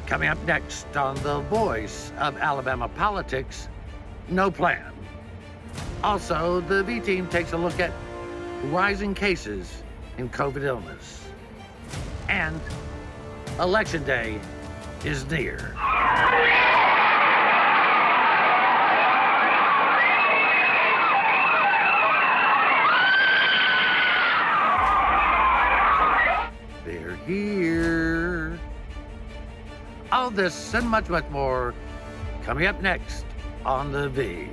Coming up next on The Voice of Alabama Politics, no plan. Also, the V team takes a look at rising cases in COVID illness. And Election Day is near. They're here. All this and much, much more coming up next on The V.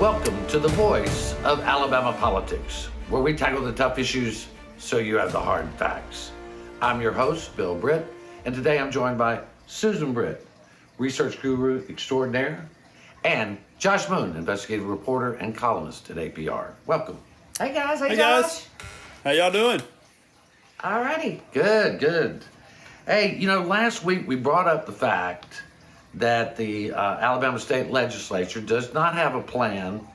Welcome to The Voice of Alabama Politics, where we tackle the tough issues so you have the hard facts. I'm your host, Bill Britt, and today I'm joined by Susan Britt, research guru extraordinaire, and Josh Moon, investigative reporter and columnist at APR. Welcome. Hey guys, Hey guys, how y'all doing? Alrighty. Good. Hey, last week we brought up the fact that the Alabama State Legislature does not have a plan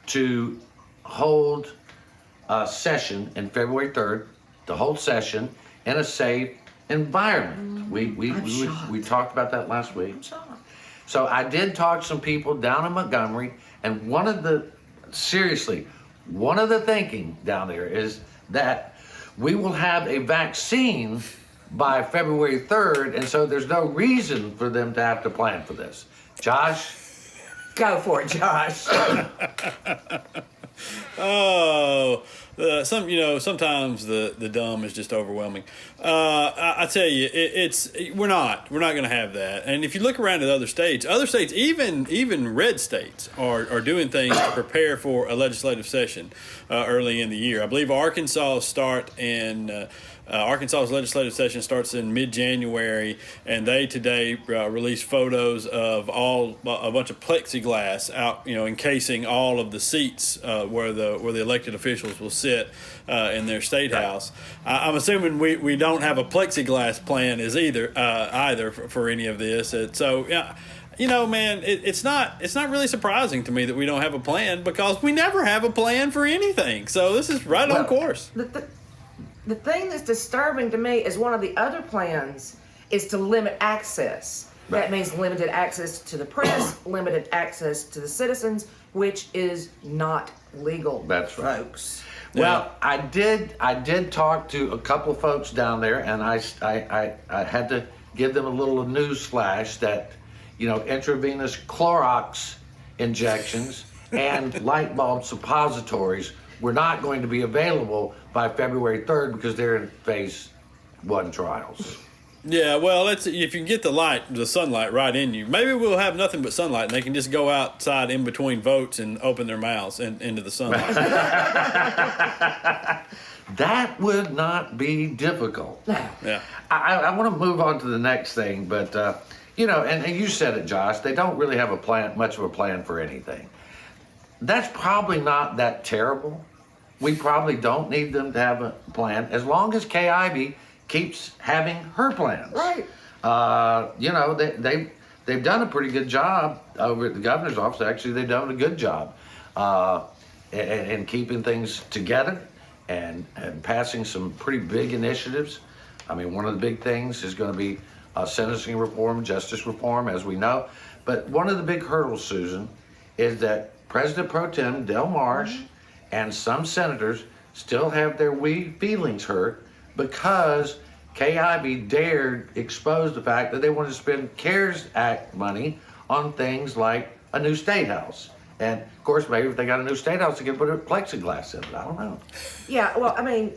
to hold a session in February 3rd, to hold session in a safe environment. We talked about that last week. I'm shocked. So I did talk to some people down in Montgomery, and one of the thinking down there is that we will have a vaccine by February 3rd, and so there's no reason for them to have to plan for this. Josh? Go for it, Josh. Sometimes the dumb is just overwhelming. I tell you, we're not going to have that. And if you look around at other states, even red states are doing things to prepare for a legislative session early in the year. I believe Arkansas's legislative session starts in mid-January, and they today released photos of a bunch of plexiglass out, encasing all of the seats where the elected officials will sit in their state house. I'm assuming we don't have a plexiglass plan either for any of this. It's not really surprising to me that we don't have a plan, because we never have a plan for anything. So this is right on course. The thing that's disturbing to me is one of the other plans is to limit access. Right. That means limited access to the press, limited access to the citizens, which is not legal. That's right, folks. Well, I did talk to a couple of folks down there, and I had to give them a little news flash that, intravenous Clorox injections and light bulb suppositories were not going to be available by February 3rd because they're in phase 1 trials. Yeah, well, if you can get the sunlight right in you, maybe we'll have nothing but sunlight, and they can just go outside in between votes and open their mouths into the sunlight. That would not be difficult. Yeah. I want to move on to the next thing, but and you said it, Josh. They don't really have much of a plan for anything. That's probably not that terrible. We probably don't need them to have a plan as long as Kay Ivey keeps having her plans. Right. They've done a pretty good job over at the governor's office. Actually, they've done a good job in keeping things together and passing some pretty big initiatives. I mean, one of the big things is going to be sentencing reform, justice reform, as we know. But one of the big hurdles, Susan, is that President Pro Tem Del Marsh and some senators still have their wee feelings hurt because Kay Ivey dared expose the fact that they want to spend CARES Act money on things like a new state house. And of course, maybe if they got a new state house, they could put a plexiglass in it. I don't know. Yeah, well, I mean,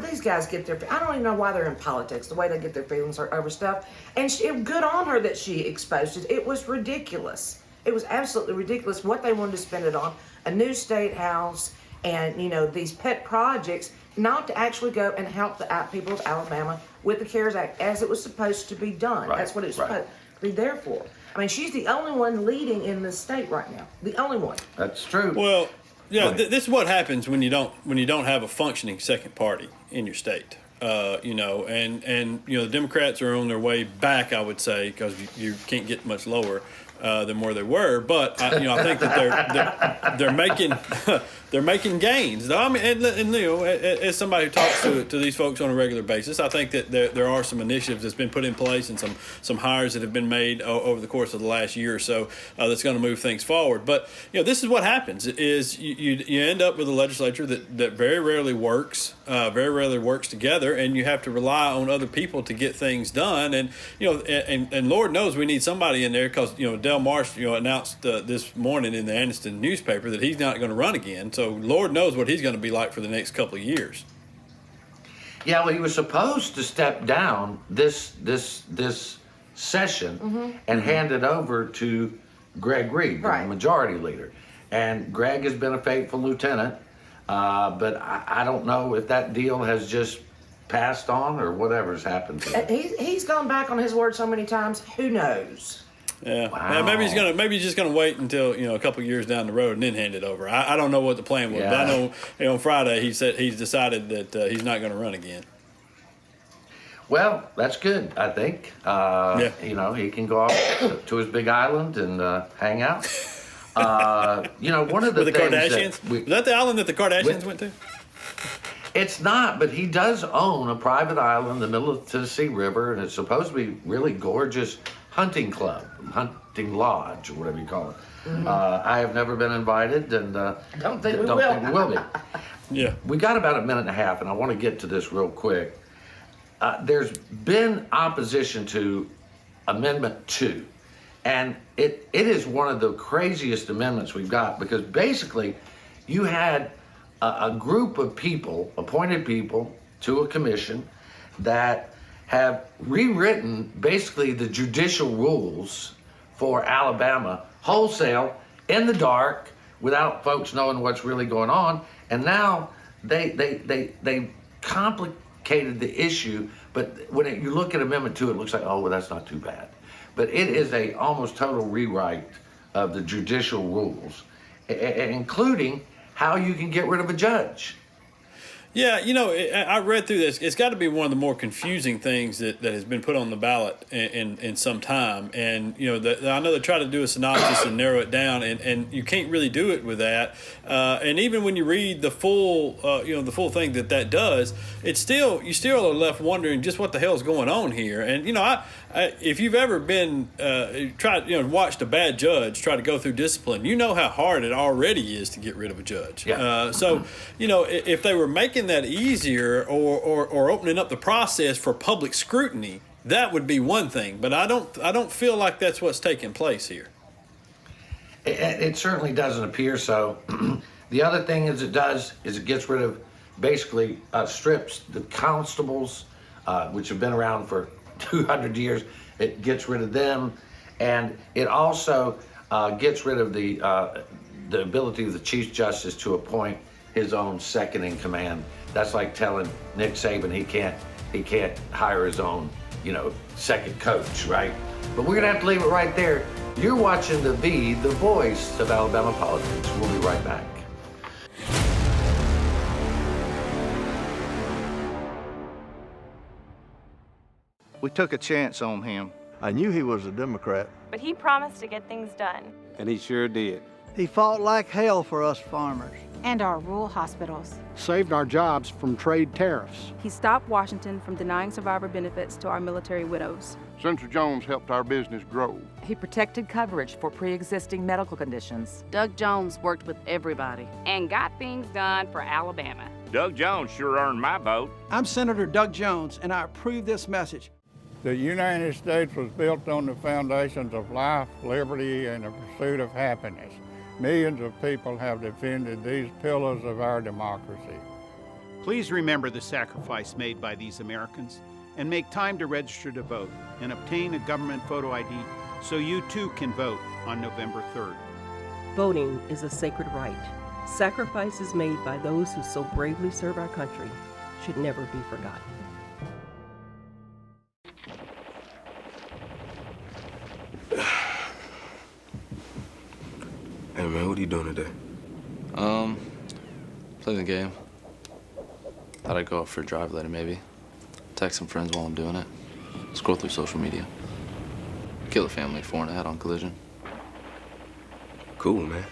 these guys get I don't even know why they're in politics, the way they get their feelings hurt over stuff. And good on her that she exposed it. It was ridiculous. It was absolutely ridiculous what they wanted to spend it on. A new state house and, these pet projects, not to actually go and help the people of Alabama with the CARES Act as it was supposed to be done. Right, That's what it's right. supposed to be there for. I mean, she's the only one leading in the state right now. The only one. That's true. Well, yeah, Right. this is what happens when you don't have a functioning second party in your state. You know, and you know, the Democrats are on their way back, I would say, because you can't get much lower than where they were. But you know, I think that they're making they're making gains. I mean, and you know, as somebody who talks to these folks on a regular basis, I think that there are some initiatives that's been put in place and some hires that have been made over the course of the last year or so that's going to move things forward. But you know, this is what happens: is you end up with a legislature that very rarely works together, and you have to rely on other people to get things done. And you know, and Lord knows we need somebody in there, because you know, Del Marsh announced this morning in the Anniston newspaper that he's not going to run again. So Lord knows what he's going to be like for the next couple of years. Yeah, well, he was supposed to step down this session and hand it over to Greg Reed, Right. the majority leader. And Greg has been a faithful lieutenant, but I don't know if that deal has just passed on or whatever's happened to him. He's gone back on his word so many times. Who knows? Yeah, Wow. yeah, maybe he's just gonna wait until a couple of years down the road and then hand it over. I don't know what the plan was, but I know on Friday he said he's decided that he's not going to run again. Well, that's good, I think. Yeah. You know, he can go off to his big island and hang out. You know, one of the With the things Kardashians, was that the island that the Kardashians went to? It's not, but he does own a private island in the middle of the Tennessee River, and it's supposed to be really gorgeous hunting club, hunting lodge, or whatever you call it. I have never been invited, and Don't think we don't will. think we will be. Yeah. We got about a minute and a half, and I want to get to this real quick. There's been opposition to Amendment 2, and it is one of the craziest amendments we've got, because basically you had a group of people, appointed people to a commission, that have rewritten basically the judicial rules for Alabama wholesale in the dark without folks knowing what's really going on. And now they complicated the issue, but when you look at Amendment 2, it looks like, oh, well, that's not too bad. But it is a almost total rewrite of the judicial rules, including how you can get rid of a judge. Yeah, I read through this. It's got to be one of the more confusing things that has been put on the ballot in some time. And, I know they try to do a synopsis and narrow it down, and you can't really do it with that. And even when you read the full thing that does, you still are left wondering just what the hell's going on here. And, if you've ever been watched a bad judge try to go through discipline, you know how hard it already is to get rid of a judge. Yeah. If they were making that easier or opening up the process for public scrutiny, that would be one thing. But I don't feel like that's what's taking place here. It certainly doesn't appear so. The other thing it gets rid of, basically strips the constables, which have been around for 200 years. It gets rid of them, and it also gets rid of the ability of the Chief Justice to appoint his own second in command. That's like telling Nick Saban he can't hire his own, second coach, right? But we're gonna have to leave it right there. You're watching the voice of Alabama politics. We'll be right back. We took a chance on him. I knew he was a Democrat. But he promised to get things done. And he sure did. He fought like hell for us farmers. And our rural hospitals. Saved our jobs from trade tariffs. He stopped Washington from denying survivor benefits to our military widows. Senator Jones helped our business grow. He protected coverage for pre-existing medical conditions. Doug Jones worked with everybody. And got things done for Alabama. Doug Jones sure earned my vote. I'm Senator Doug Jones, and I approve this message. The United States was built on the foundations of life, liberty, and the pursuit of happiness. Millions of people have defended these pillars of our democracy. Please remember the sacrifice made by these Americans and make time to register to vote and obtain a government photo ID so you too can vote on November 3rd. Voting is a sacred right. Sacrifices made by those who so bravely serve our country should never be forgotten. Hey man, what are you doing today? Playing the game. Thought I'd go out for a drive later, maybe. Text some friends while I'm doing it. Scroll through social media. Kill a family 4 and a head on collision. Cool, man.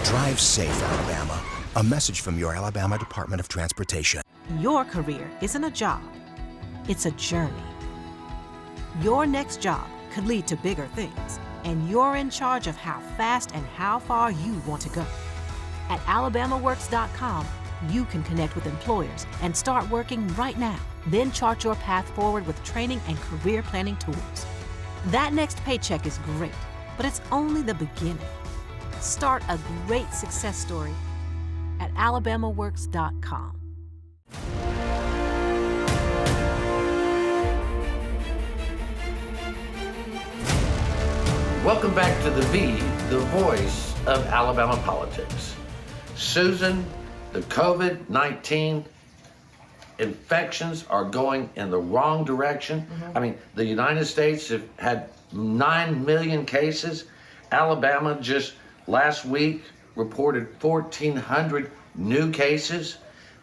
Drive safe, Alabama. A message from your Alabama Department of Transportation. Your career isn't a job, it's a journey. Your next job could lead to bigger things, and you're in charge of how fast and how far you want to go. At alabamaworks.com, you can connect with employers and start working right now. Then chart your path forward with training and career planning tools. That next paycheck is great, but it's only the beginning. Start a great success story at alabamaworks.com. Welcome back to the V, the voice of Alabama politics. Susan, the COVID-19 infections are going in the wrong direction. I mean, the United States have had 9 million cases. Alabama just last week reported 1,400 new cases,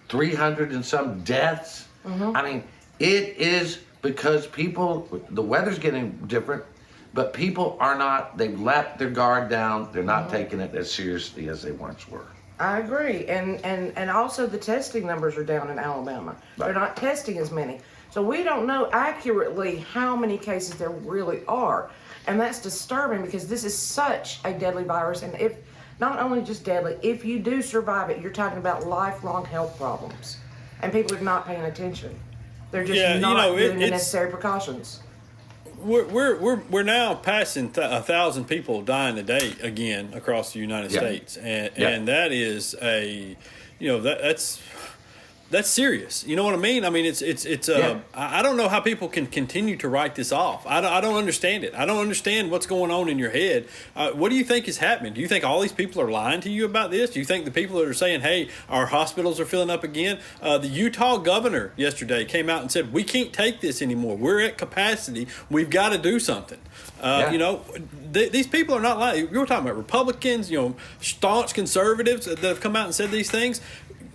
300 and some deaths. I mean, it is because people, the weather's getting different, but people are not, they've let their guard down. They're not taking it as seriously as they once were. I agree. And also the testing numbers are down in Alabama. Right. They're not testing as many. So we don't know accurately how many cases there really are. And that's disturbing because this is such a deadly virus. And if not only just deadly, if you do survive it, you're talking about lifelong health problems. And people are not paying attention. They're just not doing the necessary precautions. We're now passing 1,000 people dying a day again across the United States, and that is that's serious. You know what I mean? I mean, it's I don't know how people can continue to write this off. I don't understand it. I don't understand what's going on in your head. What do you think is happening? Do you think all these people are lying to you about this? Do you think the people that are saying, hey, our hospitals are filling up again? The Utah governor yesterday came out and said, we can't take this anymore. We're at capacity. We've got to do something. You know, these people are not lying. You were talking about Republicans, staunch conservatives that have come out and said these things.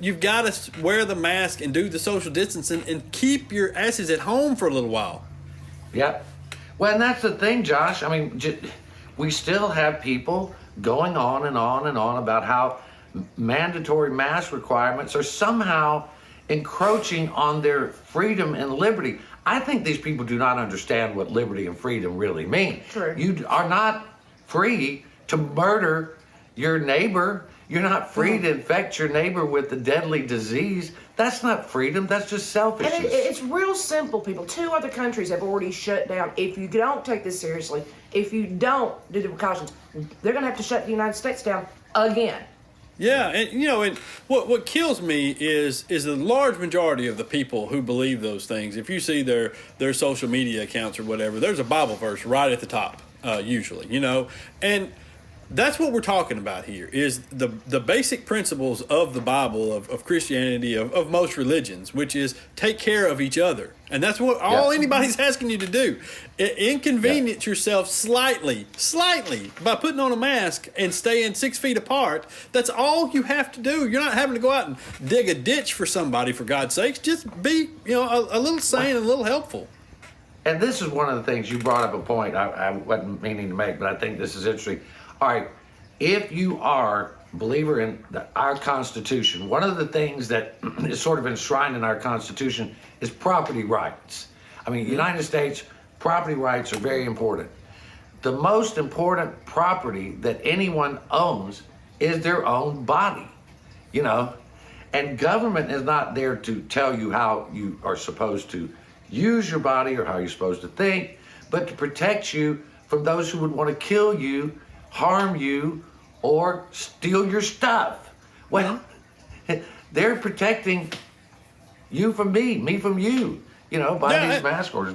You've got to wear the mask and do the social distancing and keep your asses at home for a little while. Yeah. Well, and that's the thing, Josh. I mean, we still have people going on and on and on about how mandatory mask requirements are somehow encroaching on their freedom and liberty. I think these people do not understand what liberty and freedom really mean. True. You are not free to murder your neighbor. You're not free to infect your neighbor with the deadly disease. That's not freedom. That's just selfishness. And it's real simple, people. 2 other countries have already shut down. If you don't take this seriously, if you don't do the precautions, they're going to have to shut the United States down again. Yeah, and what kills me is the large majority of the people who believe those things. If you see their social media accounts or whatever, there's a Bible verse right at the top, usually, and that's what we're talking about here is the basic principles of the Bible, of Christianity, of most religions, which is take care of each other. And that's what all anybody's asking you to do. Inconvenience yourself slightly by putting on a mask and staying 6 feet apart. That's all you have to do. You're not having to go out and dig a ditch for somebody, for God's sakes. Just be, a little sane and a little helpful. And this is one of the things you brought up a point I wasn't meaning to make, but I think this is interesting. All right, if you are a believer in our Constitution, one of the things that is sort of enshrined in our Constitution is property rights. I mean, United States, property rights are very important. The most important property that anyone owns is their own body, and government is not there to tell you how you are supposed to use your body or how you're supposed to think, but to protect you from those who would want to kill you, harm you, or steal your stuff. Well, they're protecting you from me from you, by these mask orders.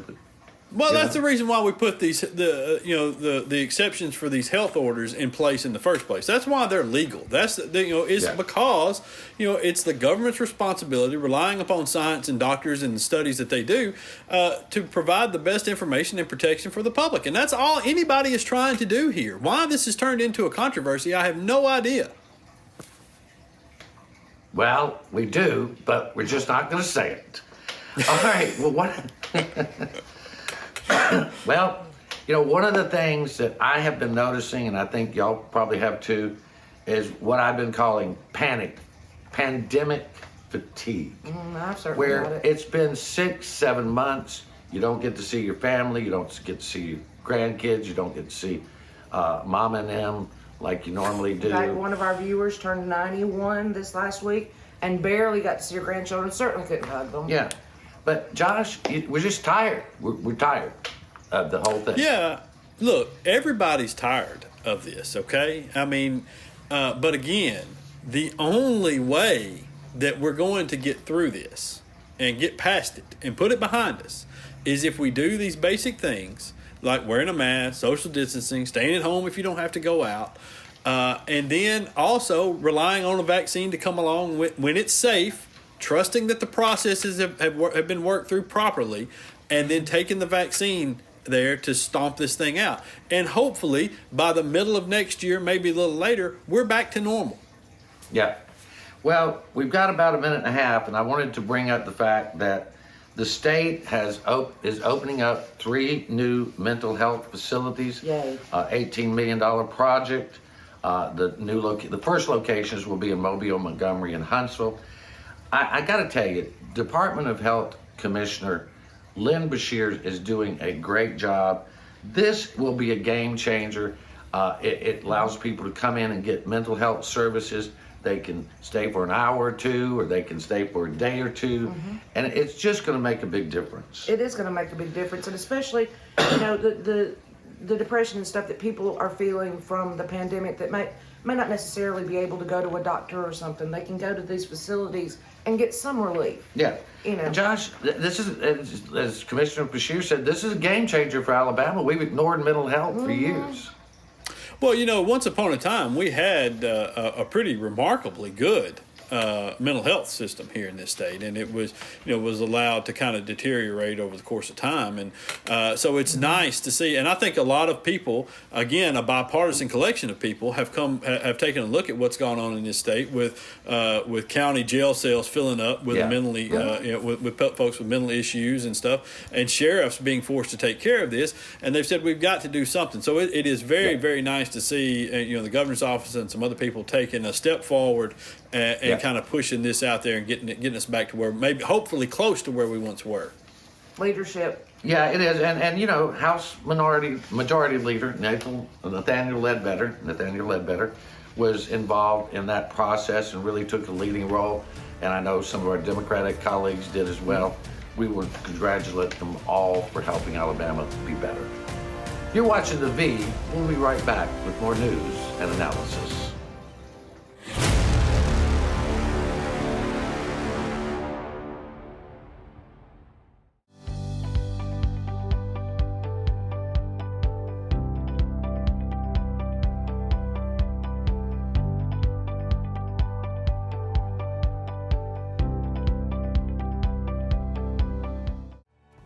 Well, that's the reason why we put the exceptions for these health orders in place in the first place. That's why they're legal. Because it's the government's responsibility, relying upon science and doctors and the studies that they do, to provide the best information and protection for the public. And that's all anybody is trying to do here. Why this has turned into a controversy, I have no idea. Well, we do, but we're just not going to say it. All right. Well, what? Well, one of the things that I have been noticing, and I think y'all probably have too, is what I've been calling pandemic fatigue. I've certainly where got it. It's been 6-7 months. You don't get to see your family. You don't get to see your grandkids. You don't get to see mom and them like you normally do. In fact, one of our viewers turned 91 this last week and barely got to see her grandchildren. Certainly couldn't hug them. Yeah. But Josh, we're just tired. We're tired of the whole thing. Yeah. Look, everybody's tired of this, okay? I mean, but again, the only way that we're going to get through this and get past it and put it behind us is if we do these basic things like wearing a mask, social distancing, staying at home if you don't have to go out, and then also relying on a vaccine to come along when it's safe, trusting that the processes have been worked through properly, and then taking the vaccine there to stomp this thing out. And hopefully, by the middle of next year, maybe a little later, we're back to normal. Yeah. Well, we've got about a minute and a half, and I wanted to bring up the fact that the state is opening up 3 new mental health facilities. Yay. $18 million project. The first locations will be in Mobile, Montgomery, and Huntsville. I got to tell you, Department of Health Commissioner Lynn Bashir is doing a great job. This will be a game changer. It allows people to come in and get mental health services. They can stay for an hour or two, or they can stay for a day or two, and it's just going to make a big difference. It is going to make a big difference, and especially, the depression and stuff that people are feeling from the pandemic that may not necessarily be able to go to a doctor or something. They can go to these facilities and get some relief. Yeah. Josh, this is, as Commissioner Bashir said, this is a game changer for Alabama. We've ignored mental health for years. Well, once upon a time, we had a pretty remarkably good mental health system here in this state, and it was allowed to kind of deteriorate over the course of time, and so it's nice to see. And I think a lot of people, again, a bipartisan collection of people, have taken a look at what's gone on in this state with county jail cells filling up with mentally with folks with mental issues and stuff, and sheriffs being forced to take care of this, and they've said we've got to do something. So it is very very nice to see the governor's office and some other people taking a step forward and kind of pushing this out there and getting us back to where maybe hopefully close to where we once were. Leadership. Yeah, it is, and House Majority Leader Nathaniel Ledbetter was involved in that process and really took a leading role, and I know some of our Democratic colleagues did as well. We would congratulate them all for helping Alabama be better. You're watching The V. We'll be right back with more news and analysis.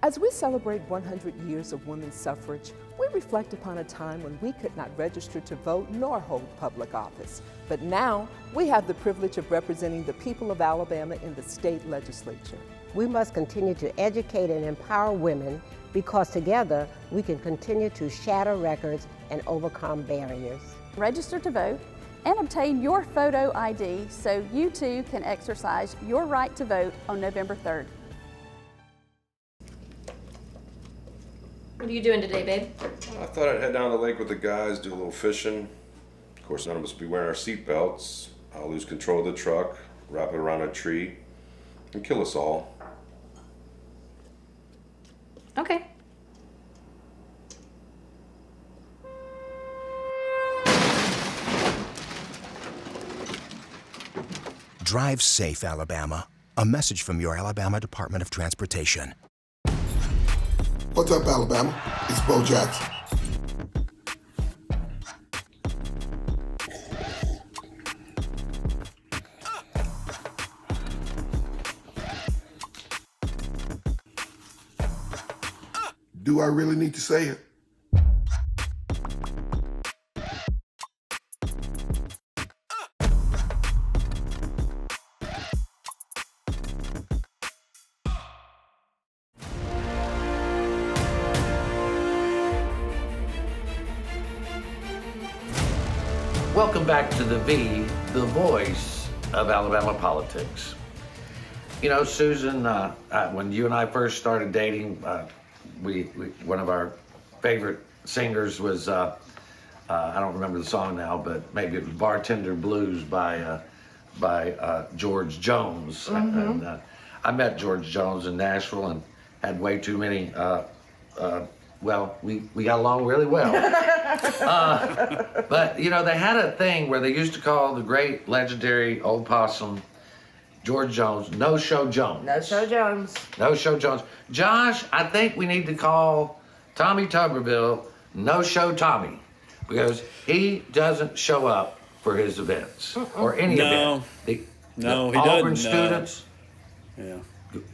As we celebrate 100 years of women's suffrage, we reflect upon a time when we could not register to vote nor hold public office. But now, we have the privilege of representing the people of Alabama in the state legislature. We must continue to educate and empower women because together we can continue to shatter records and overcome barriers. Register to vote and obtain your photo ID so you too can exercise your right to vote on November 3rd. What are you doing today, babe? I thought I'd head down to the lake with the guys, do a little fishing. Of course, none of us will be wearing our seatbelts. I'll lose control of the truck, wrap it around a tree, and kill us all. Okay. Drive safe, Alabama. A message from your Alabama Department of Transportation. What's up, Alabama? It's Bo Jackson. Do I really need to say it? Welcome back to the V, the voice of Alabama politics. You know, Susan, when you and I first started dating, one of our favorite singers was, I don't remember the song now, but maybe it was Bartender Blues by George Jones. Mm-hmm. And I met George Jones in Nashville and had way too many, well, we got along really well. But, you know, they had a thing where they used to call the great legendary old possum George Jones, No Show Jones. No Show Jones. No Show Jones. Josh, I think we need to call Tommy Tuberville No Show Tommy, because he doesn't show up for his events or any event. He Auburn doesn't. students. Yeah.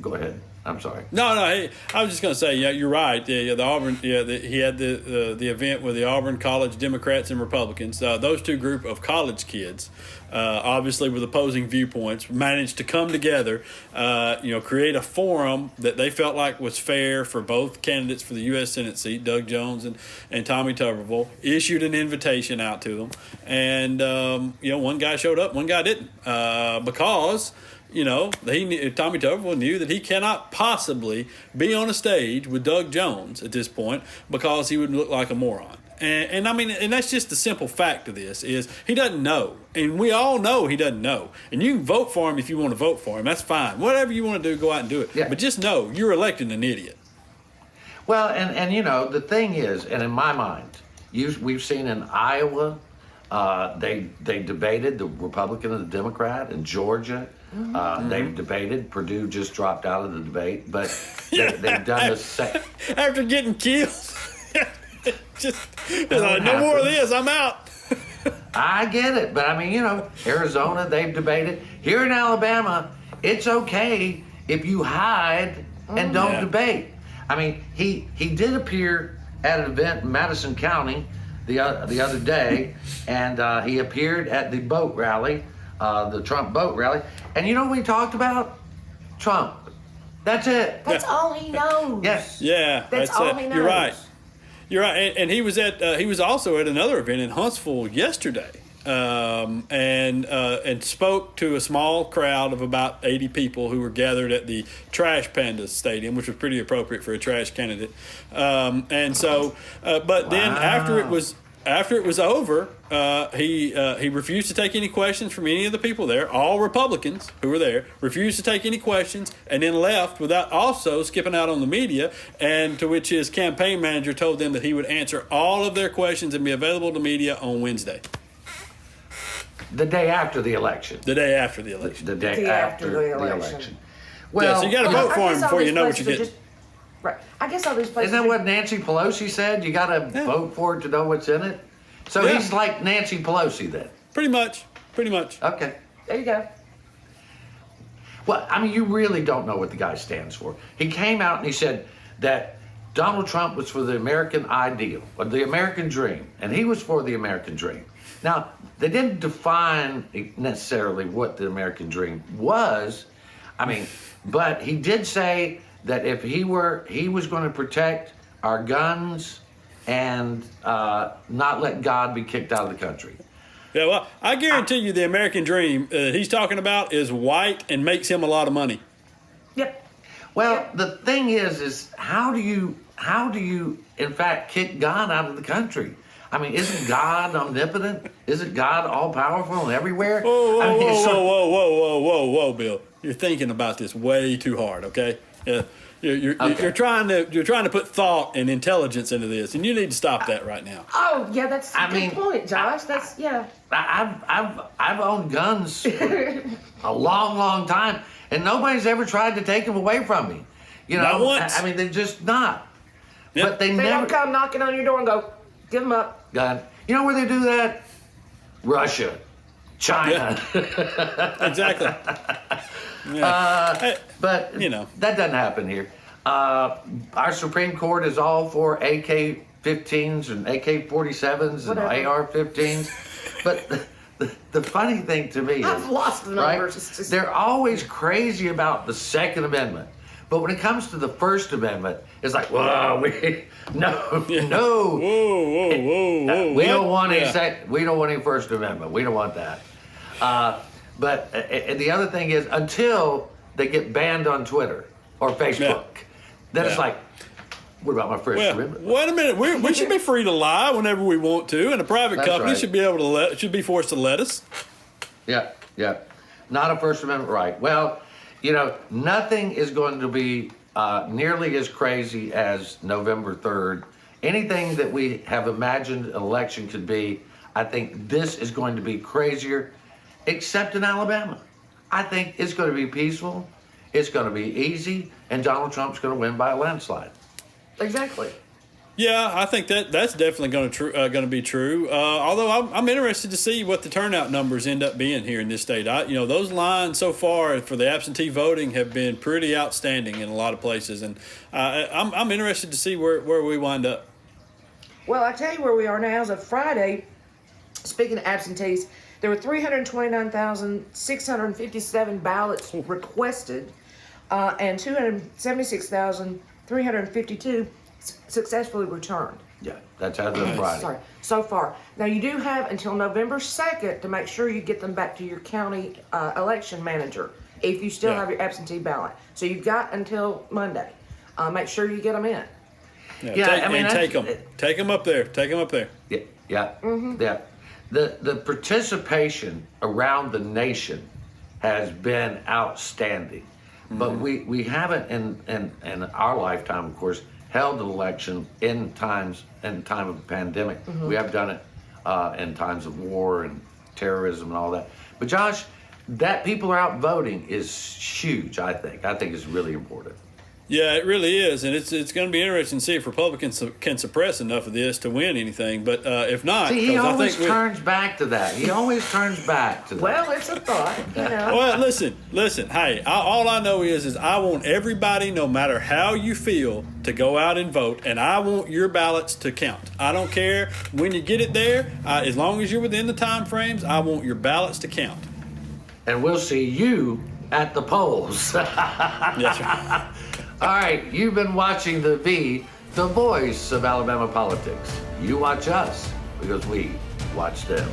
Go ahead. I'm sorry. No. I was just going to say, yeah, you're right. Yeah, the Auburn. Yeah, he had the event with the Auburn College Democrats and Republicans. Those two group of college kids, obviously with opposing viewpoints, managed to come together. Create a forum that they felt like was fair for both candidates for the U.S. Senate seat, Doug Jones and Tommy Tuberville. Issued an invitation out to them, and one guy showed up, one guy didn't, because. Tommy Tuberville knew that he cannot possibly be on a stage with Doug Jones at this point because he would look like a moron. And that's just the simple fact of this is he doesn't know. And we all know he doesn't know. And you can vote for him if you want to vote for him. That's fine. Whatever you want to do, go out and do it. Yeah. But just know you're electing an idiot. Well, and the thing is, and in my mind, we've seen in Iowa, they debated the Republican and the Democrat. In Georgia, they've debated. Purdue just dropped out of the debate, but they've done the same. After getting killed, no more of this. I'm out. I get it, but Arizona, they've debated. Here in Alabama, it's okay if you hide and don't debate. He did appear at an event in Madison County the other day, and he appeared at the boat rally, the Trump boat rally. And you know what we talked about? Trump. That's it. That's all he knows. Yes. Yeah. That's all he knows. You're right. You're right. And he was also at another event in Huntsville yesterday, and spoke to a small crowd of about 80 people who were gathered at the Trash Panda Stadium, which was pretty appropriate for a trash candidate. But then after it was over, he refused to take any questions from any of the people there. All Republicans who were there refused to take any questions, and then left without also skipping out on the media. And to which his campaign manager told them that he would answer all of their questions and be available to media on Wednesday. The day after the election. The day after the election. The day after the election. Well, so you got to vote for him before you know what you're getting. Right. I guess all these places. Isn't that what Nancy Pelosi said? You got to vote for it to know what's in it. So he's like Nancy Pelosi then. Pretty much. Okay. There you go. Well, you really don't know what the guy stands for. He came out and he said that Donald Trump was for the American ideal, or the American dream, and he was for the American dream. Now, they didn't define necessarily what the American dream was. But he did say that if he was going to protect our guns and not let God be kicked out of the country. Yeah, well, I guarantee you the American dream that he's talking about is white and makes him a lot of money. Yep. Well, the thing is how do you in fact kick God out of the country? Isn't God omnipotent? Isn't God all powerful and everywhere? Whoa, Bill! You're thinking about this way too hard. Okay, you're trying to put thought and intelligence into this, and you need to stop that right now. Oh yeah, that's a good point, Josh. I've owned guns for a long time, and nobody's ever tried to take them away from me. Not once. They're just not. Yeah. But they They never don't come knocking on your door and go, give them up. God, you know where they do that? Russia, China. Exactly. But that doesn't happen here. Our Supreme Court is all for AK-15s and AK-47s and AR-15s. But the funny thing to me is, I've lost the numbers. Right, they're always crazy about the Second Amendment. But when it comes to the First Amendment, it's like, whoa, no. Whoa. We don't want any First Amendment. We don't want that. But the other thing is, until they get banned on Twitter or Facebook, then it's like, what about my First Amendment? Wait a minute. We should be free to lie whenever we want to, and a private company should be able to should be forced to let us. Yeah. Not a First Amendment right. Well, nothing is going to be nearly as crazy as November 3rd. Anything that we have imagined an election could be, I think this is going to be crazier, except in Alabama. I think it's going to be peaceful, it's going to be easy, and Donald Trump's going to win by a landslide. Exactly. Yeah, I think that's definitely going to be true. Although I'm interested to see what the turnout numbers end up being here in this state. Those lines so far for the absentee voting have been pretty outstanding in a lot of places, and I'm interested to see where we wind up. Well, I tell you where we are now. As of Friday, speaking of absentees, there were 329,657 ballots requested, and 276,352 successfully returned. Yeah, that's as of Friday. Sorry, so far. Now you do have until November 2nd to make sure you get them back to your county election manager if you still have your absentee ballot. So you've got until Monday. Make sure you get them in. Take them up there. Take them up there. Yeah. The participation around the nation has been outstanding, but we haven't in our lifetime, of course, held an election in time of a pandemic. We have done it in times of war and terrorism and all that. But Josh, that people are out voting is huge. I think it's really important. Yeah, it really is, and it's going to be interesting to see if Republicans can suppress enough of this to win anything. But if not, see, he always turns back to that. Well, it's a thought, Well, listen. Hey, all I know is I want everybody, no matter how you feel, to go out and vote, and I want your ballots to count. I don't care when you get it there, as long as you're within the time frames. I want your ballots to count. And we'll see you at the polls. Yes, sir. All right, you've been watching The V, the voice of Alabama politics. You watch us because we watch them.